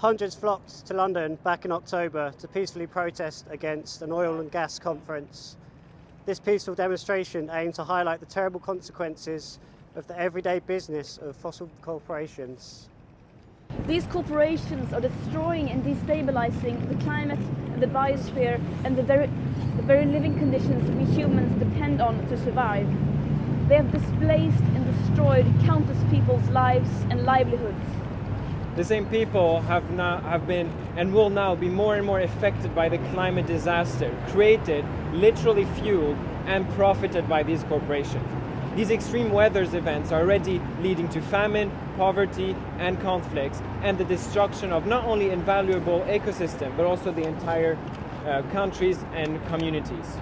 Hundreds flocked to London back in October to peacefully protest against an oil and gas conference. This peaceful demonstration aimed to highlight the terrible consequences of the everyday business of fossil corporations. These corporations are destroying and destabilizing the climate and the biosphere and the very living conditions we humans depend on to survive. They have displaced and destroyed countless people's lives and livelihoods. The same people have been and will now be more and more affected by the climate disaster created, literally fueled and profited by these corporations. These extreme weather events are already leading to famine, poverty and conflicts, and the destruction of not only invaluable ecosystem but also the entire countries and communities.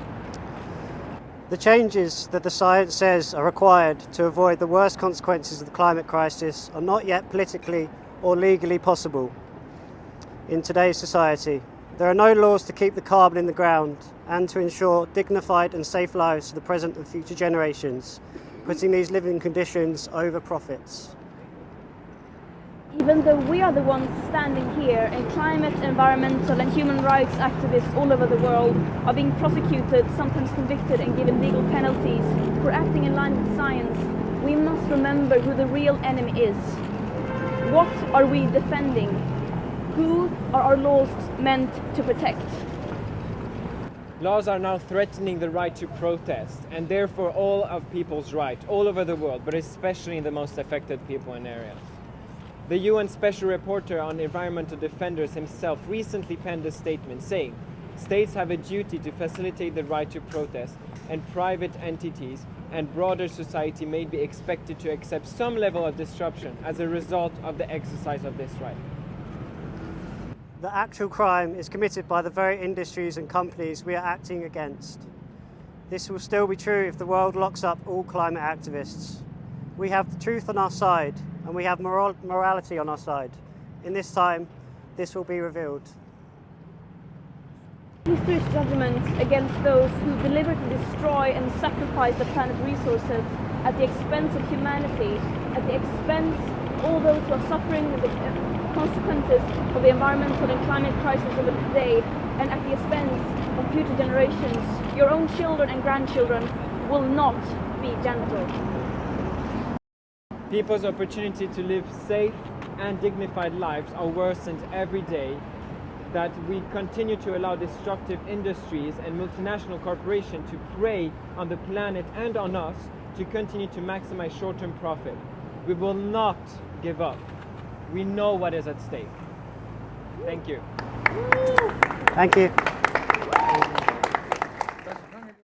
The changes that the science says are required to avoid the worst consequences of the climate crisis are not yet politically or legally possible in today's society. There are no laws to keep the carbon in the ground and to ensure dignified and safe lives for the present and future generations, putting these living conditions over profits. Even though we are the ones standing here and climate, environmental and human rights activists all over the world are being prosecuted, sometimes convicted and given legal penalties for acting in line with science, we must remember who the real enemy is. What are we defending? Who are our laws meant to protect? Laws are now threatening the right to protest and therefore all of people's rights all over the world, but especially in the most affected people and areas. The UN Special Rapporteur on Environmental Defenders himself recently penned a statement saying, states have a duty to facilitate the right to protest, and private entities and broader society may be expected to accept some level of disruption as a result of the exercise of this right. The actual crime is committed by the very industries and companies we are acting against. This will still be true if the world locks up all climate activists. We have the truth on our side and we have morality on our side. In this time, this will be revealed. History's judgment against those who deliberately destroy and sacrifice the planet's resources at the expense of humanity, at the expense of all those who are suffering the consequences of the environmental and climate crisis of today, and at the expense of future generations, your own children and grandchildren, will not be gentle. People's opportunity to live safe and dignified lives are worsened every day, that we continue to allow destructive industries and multinational corporations to prey on the planet and on us to continue to maximize short-term profit. We will not give up. We know what is at stake. Thank you. Thank you.